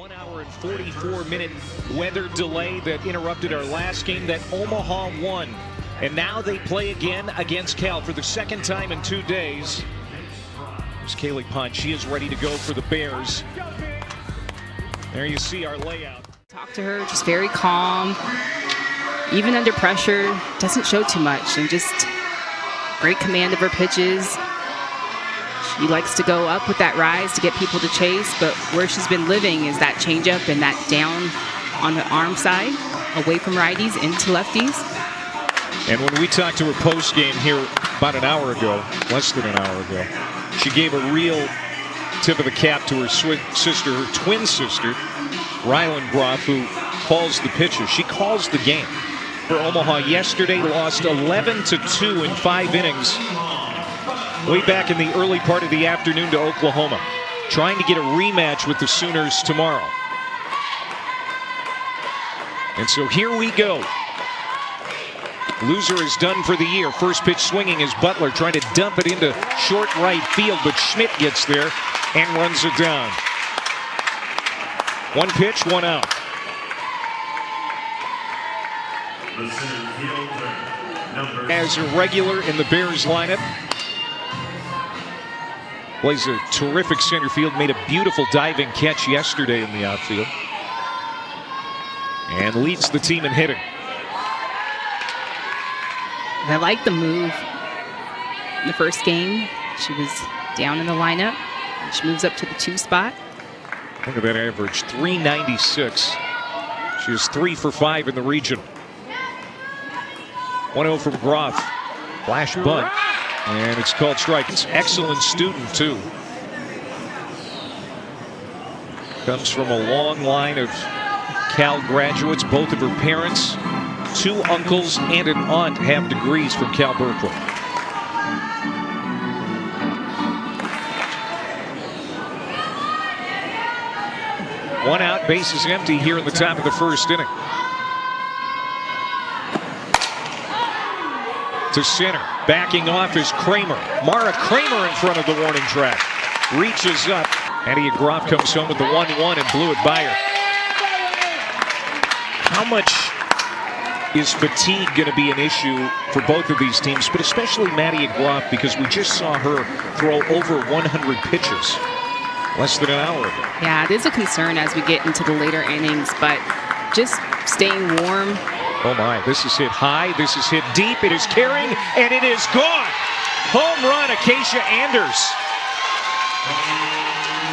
1 hour and 44-minute weather delay that interrupted our last game that Omaha won. And now they play again against Cal for the second time in 2 days. There's Kaylee Pond. She is ready to go for the Bears. There you see our layout. Talk to her, just very calm. Even under pressure, doesn't show too much, and just great command of her pitches. She likes to go up with that rise to get people to chase, but where she's been living is that changeup and that down on the arm side, away from righties into lefties. And when we talked to her post-game here about an hour ago, less than an hour ago, she gave a real tip of the cap to her sister, her twin sister, Rylan Groff, who calls the pitches. She calls the game. For Omaha yesterday, lost 11-2 in 5 innings. Way back in the early part of the afternoon to Oklahoma. Trying to get a rematch with the Sooners tomorrow. And so here we go. Loser is done for the year. First pitch swinging is Butler trying to dump it into short right field, but Schmidt gets there and runs it down. 1 pitch, 1 out. As a regular in the Bears lineup. Plays a terrific center field, made a beautiful diving catch yesterday in the outfield. And leads the team in hitting. I like the move. In the first game, she was down in the lineup. She moves up to the 2 spot. Look at that average, 396. She is 3 for 5 in the region. 1-0 from Groff. Flash bunt. And it's called strike. It's excellent student, too. Comes from a long line of Cal graduates. Both of her parents, 2 uncles, and an aunt have degrees from Cal Berkeley. One out, bases empty here in the top of the first inning. To center, backing off is Kramer. Mara Kramer in front of the warning track. Reaches up. Adia Groff comes home with the 1-1 and blew it by her. How much is fatigue going to be an issue for both of these teams, but especially Adia Groff, because we just saw her throw over 100 pitches less than an hour ago. Yeah, it is a concern as we get into the later innings, but just staying warm. Oh my, this is hit high, this is hit deep, it is carrying, and it is gone. Home run, Acacia Anders.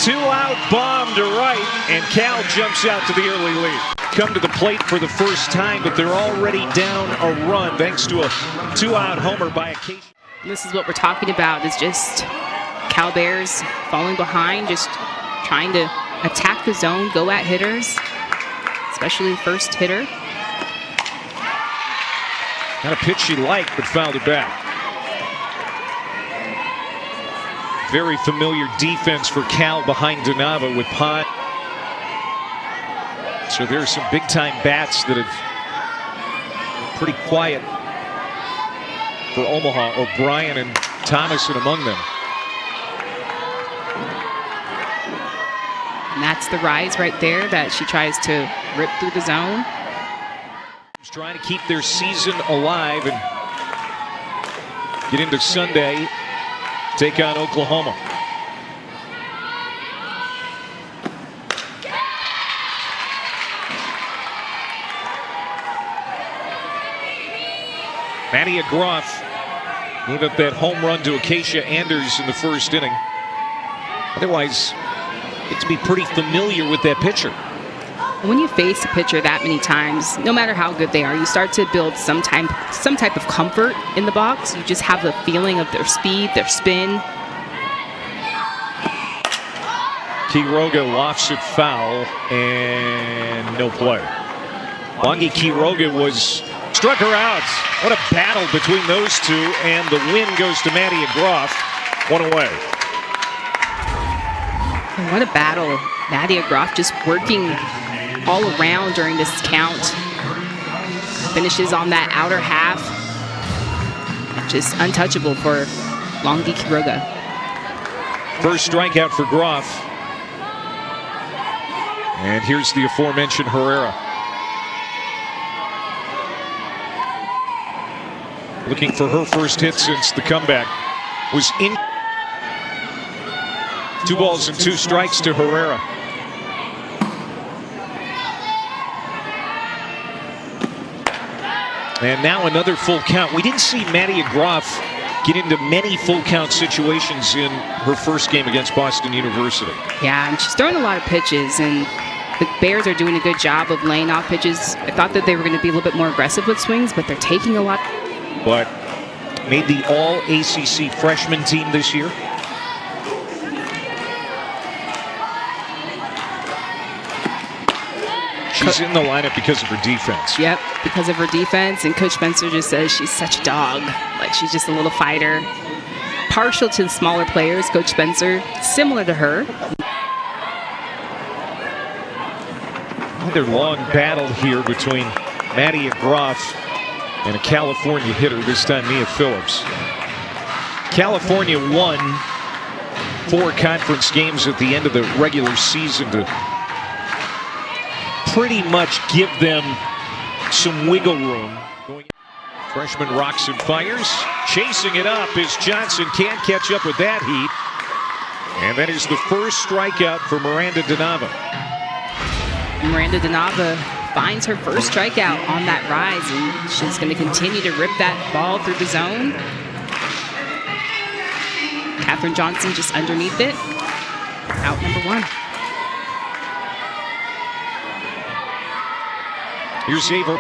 2-out bomb to right, and Cal jumps out to the early lead. Come to the plate for the first time, but they're already down a run thanks to a 2-out homer by Acacia. This is what we're talking about, is just Cal Bears falling behind, just trying to attack the zone, go at hitters, especially the first hitter. Got a pitch she liked, but fouled it back. Very familiar defense for Cal behind Donava with Pond. So there's some big-time bats that have pretty quiet for Omaha. O'Brien and Thomason among them. And that's the rise right there that she tries to rip through the zone. Trying to keep their season alive and get into Sunday, take on Oklahoma. Adia Groff gave up that home run to Acacia Anders in the first inning. Otherwise, get to be pretty familiar with that pitcher. When you face a pitcher that many times, no matter how good they are, you start to build some type of comfort in the box. You just have the feeling of their speed, their spin. Quiroga lofts it foul, and no play. Wangi Quiroga struck her out. What a battle between those two, and the win goes to Adia Groff. 1 away. And what a battle. Adia Groff just working all around during this count. Finishes on that outer half. Just untouchable for Wangi Quiroga. First strikeout for Groff. And here's the aforementioned Herrera. Looking for her first hit since the comeback. Was in 2 balls and 2 strikes to Herrera. And now another full count. We didn't see Maddie Groff get into many full count situations in her first game against Boston University. Yeah, and she's throwing a lot of pitches, and the Bears are doing a good job of laying off pitches. I thought that they were going to be a little bit more aggressive with swings, but they're taking a lot. But made the All-ACC freshman team this year. She's in the lineup because of her defense. Yep, because of her defense. And Coach Spencer just says she's such a dog. Like, she's just a little fighter. Partial to the smaller players, Coach Spencer. Similar to her. Another long battle here between Maddie Groff and a California hitter, this time Mia Phillips. California won 4 conference games at the end of the regular season to pretty much give them some wiggle room. Freshman rocks and fires. Chasing it up as Johnson can't catch up with that heat. And that is the first strikeout for Miranda DeNava. Miranda DeNava finds her first strikeout on that rise, and she's going to continue to rip that ball through the zone. Katherine Johnson just underneath it. Out number 1. Here's Ava.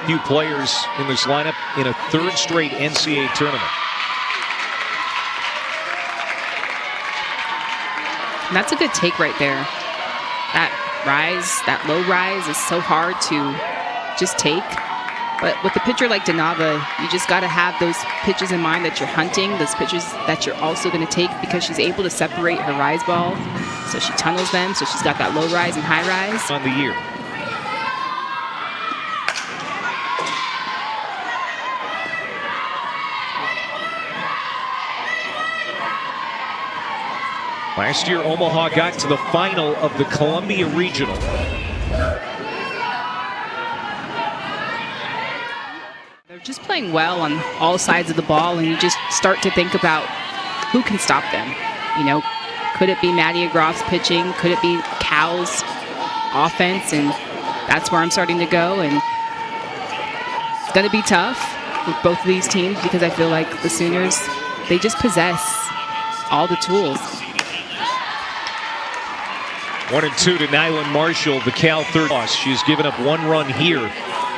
Few players in this lineup in a 3rd straight NCAA tournament. And that's a good take right there. That rise, that low rise is so hard to just take. But with a pitcher like DeNava, you just got to have those pitches in mind that you're hunting, those pitches that you're also going to take, because she's able to separate her rise ball. So she tunnels them, so she's got that low rise and high rise. On the year. Last year, Omaha got to the final of the Columbia Regional. They're just playing well on all sides of the ball, and you just start to think about who can stop them. You know, could it be Maddie Groff's pitching? Could it be Cal's offense? And that's where I'm starting to go. And it's going to be tough with both of these teams, because I feel like the Sooners, they just possess all the tools. 1-2 to Nyland Marshall, the Cal third loss. She's given up 1 run here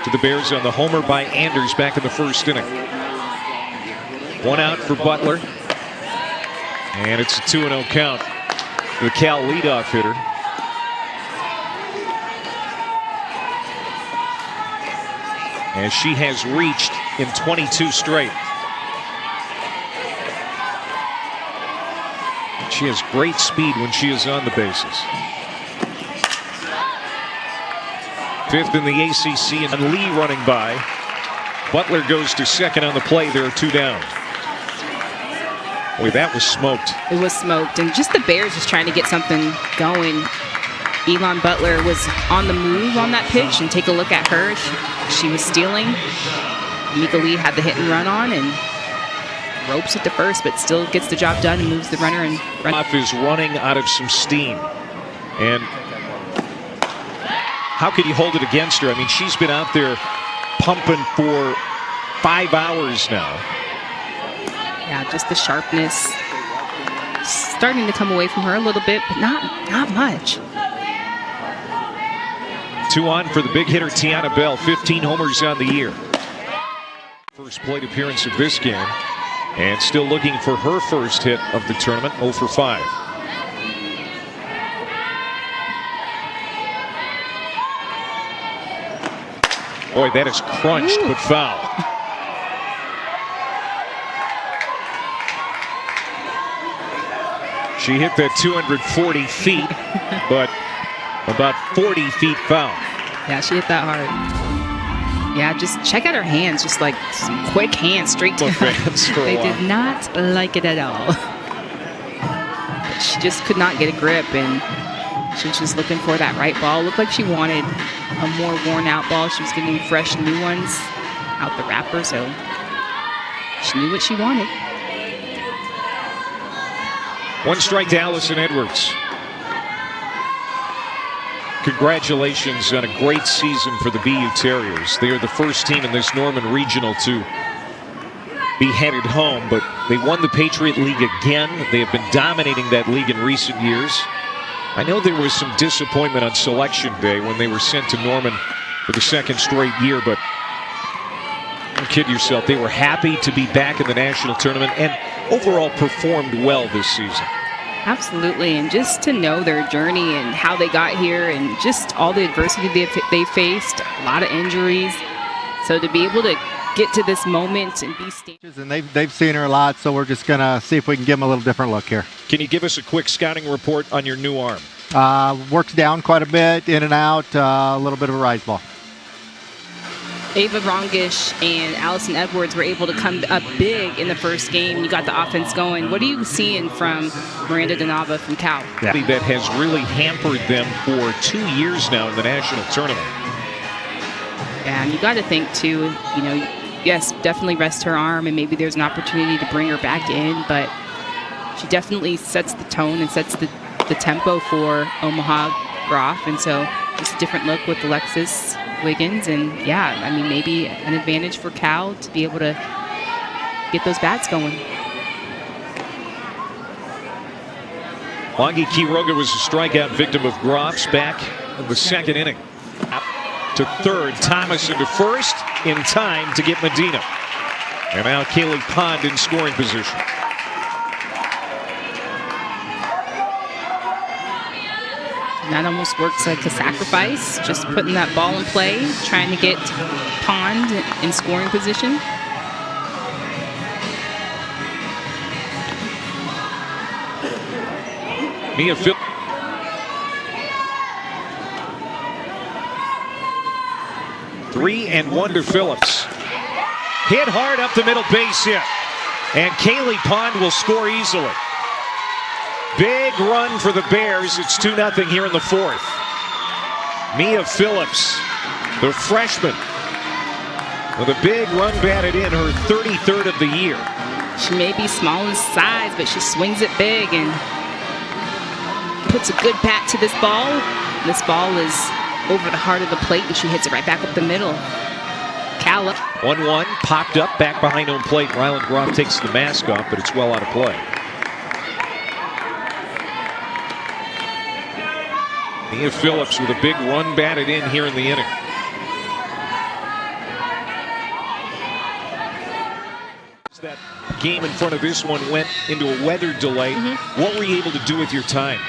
to the Bears on the homer by Anders back in the 1st inning. 1 out for Butler. And it's a 2-0 count to the Cal leadoff hitter. As she has reached in 22 straight. She has great speed when she is on the bases. 5th in the ACC, and Lee running by. Butler goes to 2nd on the play. There are 2 down. Boy, that was smoked. It was smoked, and just the Bears just trying to get something going. Elon Butler was on the move on that pitch, and take a look at her. She was stealing. Mika Lee had the hit and run on, and ropes it to first, but still gets the job done and moves the runner and runs. Off is running out of some steam, and how could you hold it against her? I mean, she's been out there pumping for 5 hours now. Yeah, just the sharpness starting to come away from her a little bit, but not much. 2 on for the big hitter Tiana Bell, 15 homers on the year. First plate appearance of this game, and still looking for her first hit of the tournament, 0 for 5. Boy, that is crunched, but foul. She hit that 240 feet, but about 40 feet foul. Yeah, she hit that hard. Yeah, just check out her hands, just like some quick hands straight to They did not like it at all. But she just could not get a grip, and She was just looking for that right ball. Looked like she wanted a more worn out ball. She was getting fresh new ones out the wrapper, so she knew what she wanted. One strike to Allison Edwards. Congratulations on a great season for the BU Terriers. They are the first team in this Norman Regional to be headed home, but they won the Patriot League again. They have been dominating that league in recent years. I know there was some disappointment on Selection Day when they were sent to Norman for the second straight year, but don't kid yourself, they were happy to be back in the national tournament and overall performed well this season. Absolutely, and just to know their journey and how they got here and just all the adversity they faced, a lot of injuries. So to be able to get to this moment and be stages. And they've seen her a lot, so we're just going to see if we can give them a little different look here. Can you give us a quick scouting report on your new arm? Works down quite a bit, in and out, a little bit of a rise ball. Ava Rongish and Allison Edwards were able to come up big in the first game. You got the offense going. What are you seeing from Miranda Donava from Cal? Yeah. That has really hampered them for 2 years now in the national tournament. Yeah, and you got to think too, yes, definitely rest her arm, and maybe there's an opportunity to bring her back in, but she definitely sets the tone and sets the tempo for Omaha Groff, and so just a different look with Alexis Wiggins, and yeah, I mean, maybe an advantage for Cal to be able to get those bats going. Augie Quiroga was a strikeout victim of Groff's back in the second inning. To third, Thomas into first in time to get Medina. And now Kaylee Pond in scoring position. And that almost works like a sacrifice, just putting that ball in play, trying to get Pond in scoring position. Mia Phillips. Three and one to Phillips. Hit hard up the middle, base hit. And Kaylee Pond will score easily. Big run for the Bears. It's 2-0 here in the fourth. Mia Phillips, the freshman, with a big run batted in, her 33rd of the year. She may be small in size, but she swings it big and puts a good bat to this ball. This ball is over the heart of the plate, and she hits it right back up the middle. Cal up. 1-1, popped up, back behind home plate. Ryland Groff takes the mask off, but it's well out of play. Mia Phillips with a big run batted in here in the inning. That game in front of this one went into a weather delay. What were you able to do with your time?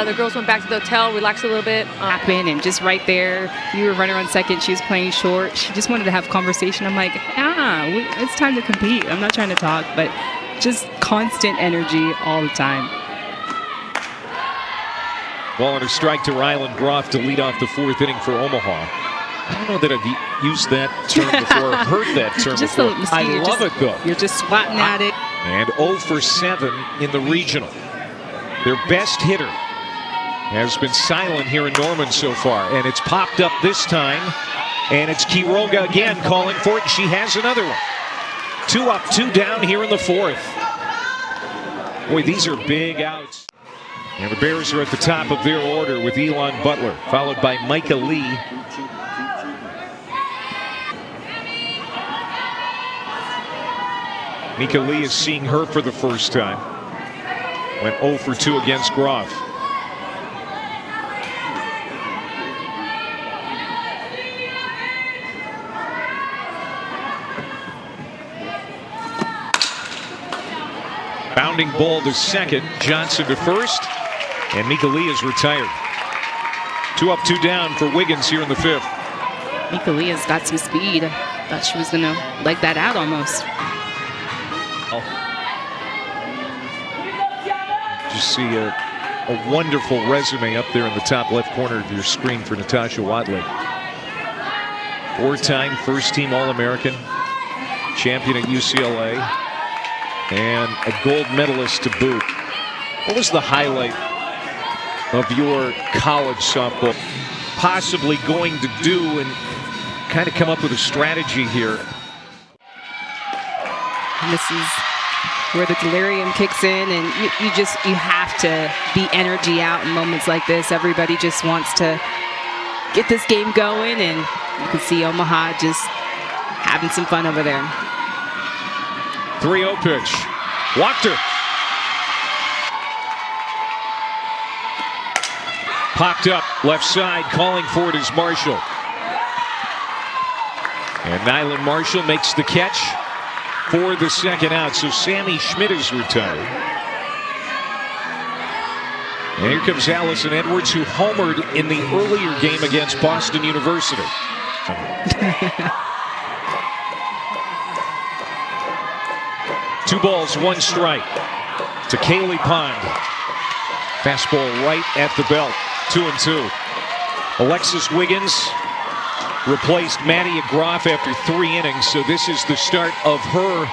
The girls went back to the hotel, relaxed a little bit. Happened, and just right there, you were running on second, she was playing short. She just wanted to have conversation. I'm like, it's time to compete. I'm not trying to talk, but just constant energy all the time. Ball and a strike to Ryland Groff to lead off the fourth inning for Omaha. I don't know that I've used that term before, heard that term just before. I love it, though. You're just swatting at it. And 0 for 7 in the regional. Their best hitter has been silent here in Norman so far, and it's popped up this time, and it's Quiroga again calling for it. She has another one. 2 up, 2 down here in the fourth. Boy, these are big outs. And the Bears are at the top of their order with Elon Butler, followed by Micah Lee. Mika Lee is seeing her for the first time. Went 0 for 2 against Groff. Bounding ball to second, Johnson to first, and Mika Lee is retired. 2 up, 2 down for Wiggins here in the fifth. Mika Lee has got some speed. Thought she was going to leg that out almost. Just see a wonderful resume up there in the top left corner of your screen for Natasha Watley. 4-time first-team All-American, champion at UCLA, and a gold medalist to boot. What was the highlight of your college softball possibly going to do and kind of come up with a strategy here? And this is where the delirium kicks in, and you have to be energy out in moments like this. Everybody just wants to get this game going, and you can see Omaha just having some fun over there. 3-0 pitch. Walked her. Popped up left side, calling for it is Marshall. And Nyland Marshall makes the catch for the second out. So Sammy Schmidt is retired. And here comes Allison Edwards, who homered in the earlier game against Boston University. 2 balls, 1 strike to Kaylee Pond. Fastball right at the belt. 2-2. Alexis Wiggins replaced Maddie Groff after 3 innings, so this is the start of her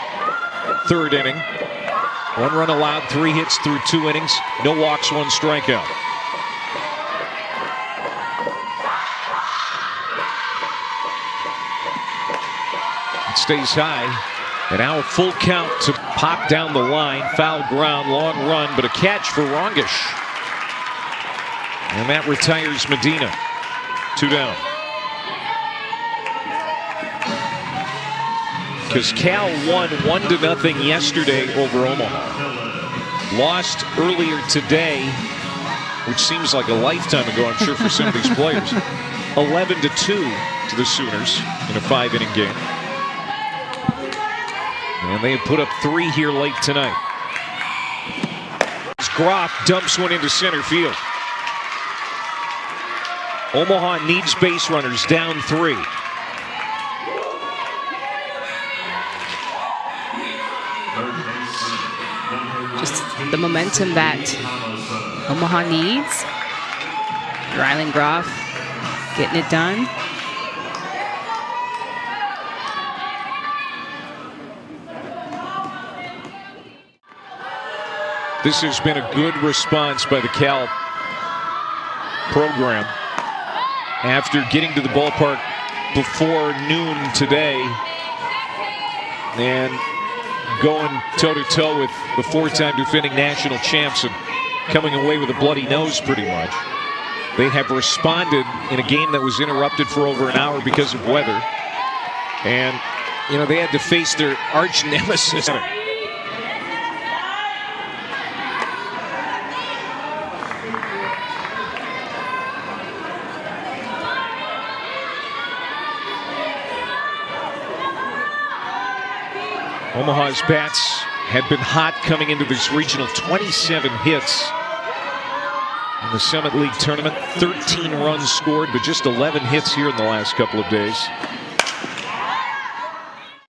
3rd inning. 1 run allowed, 3 hits through 2 innings, no walks, 1 strikeout. It stays high, and now a full count to pop down the line. Foul ground, long run, but a catch for Rongish. And that retires Medina. 2 down. Because Cal won 1-0 yesterday over Omaha. Lost earlier today, which seems like a lifetime ago, I'm sure, for some of these players. 11-2 to the Sooners in a 5-inning game. And they have put up 3 here late tonight. Groff dumps one into center field. Omaha needs base runners, down 3. Just the momentum that Omaha needs. Rylan Groff getting it done. This has been a good response by the Cal program. After getting to the ballpark before noon today and going toe-to-toe with the 4-time defending national champs and coming away with a bloody nose pretty much. They have responded in a game that was interrupted for over an hour because of weather. And, you know, they had to face their arch nemesis. Omaha's bats had been hot coming into this regional. 27 hits in the Summit League tournament. 13 runs scored, but just 11 hits here in the last couple of days.